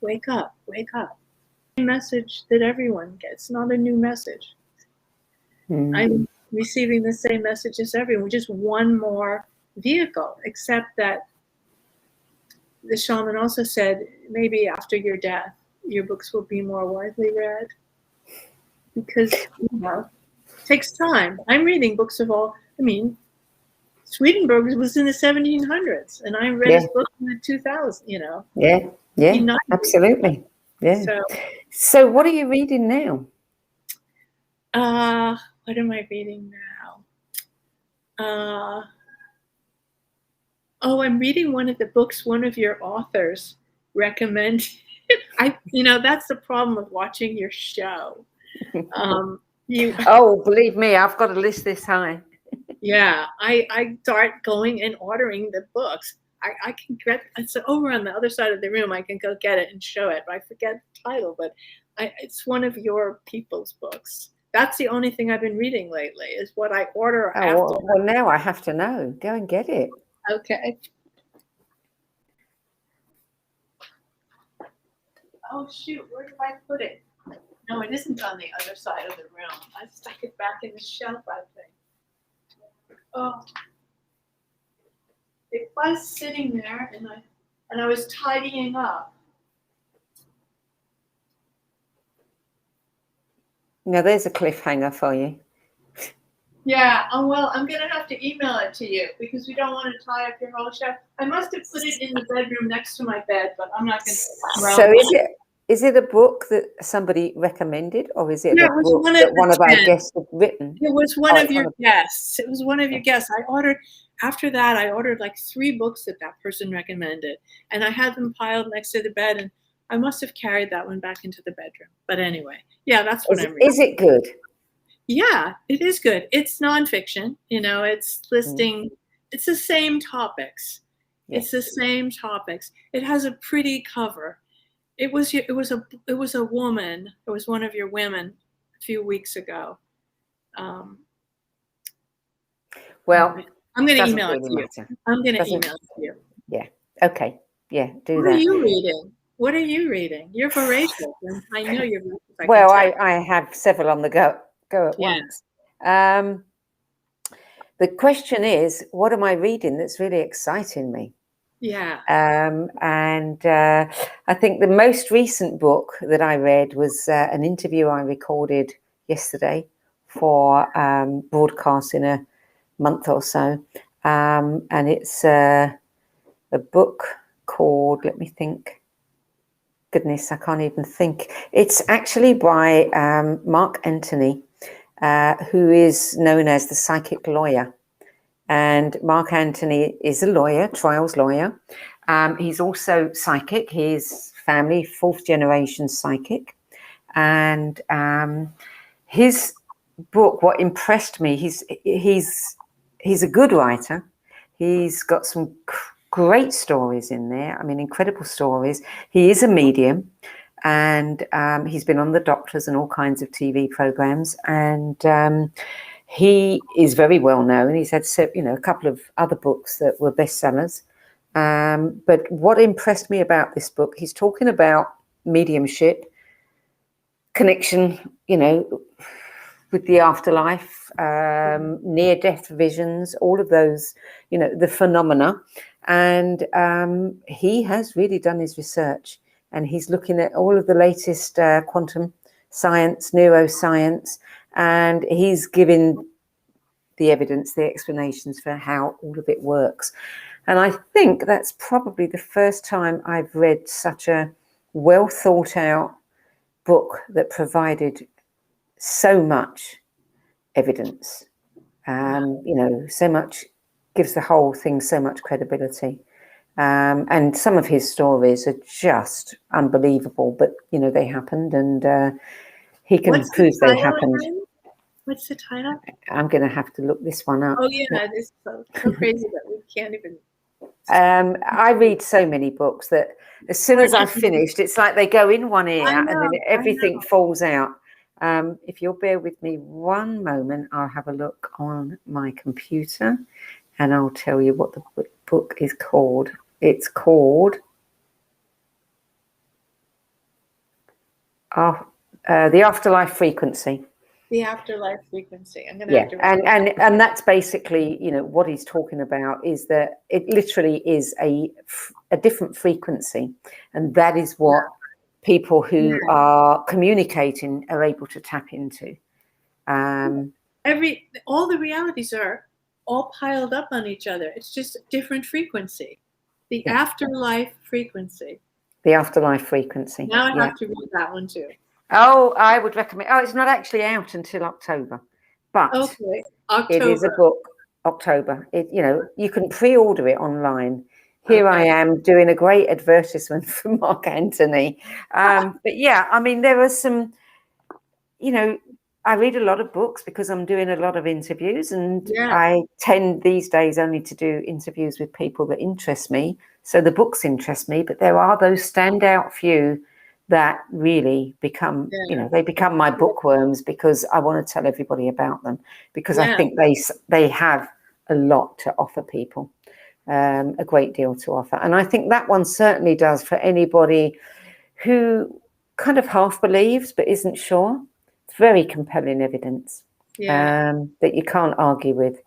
Wake up. Wake up. A message that everyone gets, not a new message. I'm receiving the same message as everyone, just one more vehicle, except that the shaman also said, maybe after your death, your books will be more widely read, because it takes time. I'm reading books of Swedenborg was in the 1700s, and I read his book in the 2000s. Yeah, absolutely. Yeah. So what are you reading now? What am I reading now? I'm reading one of the books one of your authors recommended. That's the problem with watching your show. Believe me, I've got a list this high. Yeah, I start going and ordering the books. I can get it's over on the other side of the room. I can go get it and show it. I forget the title, but it's one of your people's books. That's the only thing I've been reading lately, is what I order after. Well, now I have to know. Go and get it. Okay. Oh, shoot. Where did I put it? No, it isn't on the other side of the room. I stuck it back in the shelf, I think. Oh. It was sitting there, and I was tidying up. Now, there's a cliffhanger for you. Yeah, well, I'm going to have to email it to you, because we don't want to tie up your whole shelf. I must have put it in the bedroom next to my bed, but I'm not going to. So is it a book that somebody recommended, or is it a book that one of our guests had written? It was one of your guests. It was one of your guests. After that, I ordered like 3 books that person recommended, and I had them piled next to the bed, and I must have carried that one back into the bedroom. But anyway, yeah, that's what I'm reading. Is it good? Yeah, it is good. It's nonfiction. It's listing. It's the same topics. Yeah. It's the same topics. It has a pretty cover. It was a woman. It was one of your women a few weeks ago. Well, I'm going to email it to you. I'm going to email it to you. Yeah. Okay. Yeah. Do that. What are you reading? What are you reading? You're voracious, and I know you're voracious. Well, I have several on the go at once. The question is, what am I reading that's really exciting me? Yeah. And I think the most recent book that I read was an interview I recorded yesterday for broadcast in a month or so. And it's a book called, let me think. Goodness, I can't even think. It's actually by Mark Antony, who is known as the psychic lawyer. And Mark Antony is a lawyer, trials lawyer. He's also psychic. His family, fourth generation psychic. And his book, what impressed me, he's a good writer. He's got some great stories in there. I mean, incredible stories. He is a medium, and he's been on The Doctors and all kinds of TV programs. And he is very well known. He's had, a couple of other books that were bestsellers. But what impressed me about this book, he's talking about mediumship, connection, with the afterlife, near-death visions, all of those, the phenomena. And he has really done his research, and he's looking at all of the latest quantum science, neuroscience, and he's giving the evidence, the explanations for how all of it works. And I think that's probably the first time I've read such a well thought out book that provided so much evidence, so much, gives the whole thing so much credibility. And some of his stories are just unbelievable, but, they happened, and he can prove they happened. Again? What's the title? I'm going to have to look this one up. Oh, yeah, it's so crazy that we can't even. I read so many books that as soon as I've finished, it's like they go in one ear and then everything falls out. If you'll bear with me one moment, I'll have a look on my computer and I'll tell you what the book is called. It's called The Afterlife Frequency. The Afterlife Frequency. I'm going to have to and that's basically, what he's talking about is that it literally is a different frequency, and that is what people who are communicating are able to tap into. All the realities are all piled up on each other. It's just a different frequency. The Afterlife Frequency. The Afterlife Frequency. Now I have to read that one too. Oh, I would recommend. Oh, it's not actually out until October, but October. It is a book. October. You can pre-order it online. Here I am doing a great advertisement for Mark Antony. But yeah, I mean, there are some. I read a lot of books because I'm doing a lot of interviews, and I tend these days only to do interviews with people that interest me. So the books interest me, but there are those standout few that really become, they become my bookworms because I want to tell everybody about them, because I think they have a lot to offer people, a great deal to offer. And I think that one certainly does for anybody who kind of half believes but isn't sure. It's very compelling evidence that you can't argue with.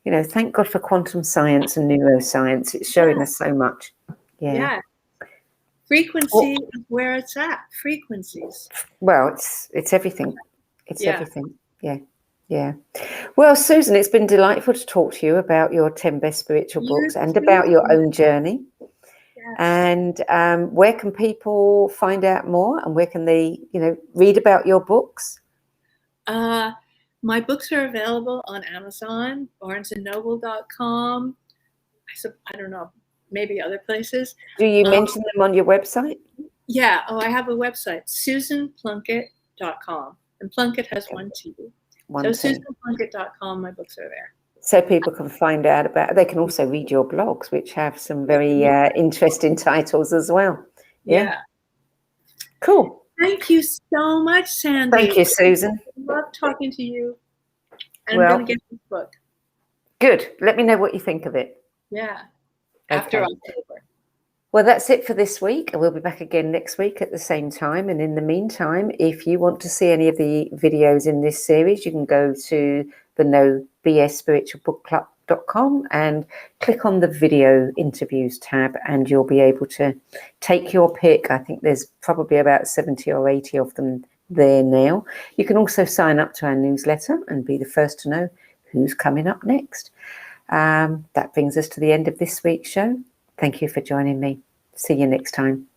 Thank God for quantum science and neuroscience. It's showing us so much. Yeah. Frequency is where it's at. Frequencies. Well, it's everything. It's everything. Yeah. Well, Susan, it's been delightful to talk to you about your 10 best spiritual books and about your own journey. Yes. And where can people find out more, and where can they, read about your books? My books are available on Amazon, BarnesandNoble.com. I don't know. Maybe other places. Do you mention them on your website? Yeah. Oh, I have a website, SusanPlunket.com. And Plunket has one T. So SusanPlunket.com, my books are there. So people can find out about, they can also read your blogs, which have some very interesting titles as well. Yeah. Cool. Thank you so much, Sandy. Thank you, Susan. I love talking to you. And I'm going to get this book. Good. Let me know what you think of it. Yeah. After October. Well, that's it for this week. We'll be back again next week at the same time. And in the meantime, if you want to see any of the videos in this series, you can go to the No BS Spiritual Book Club.com and click on the video interviews tab, and you'll be able to take your pick. I think there's probably about 70 or 80 of them there now. You can also sign up to our newsletter and be the first to know who's coming up next. That brings us to the end of this week's show. Thank you for joining me. See you next time.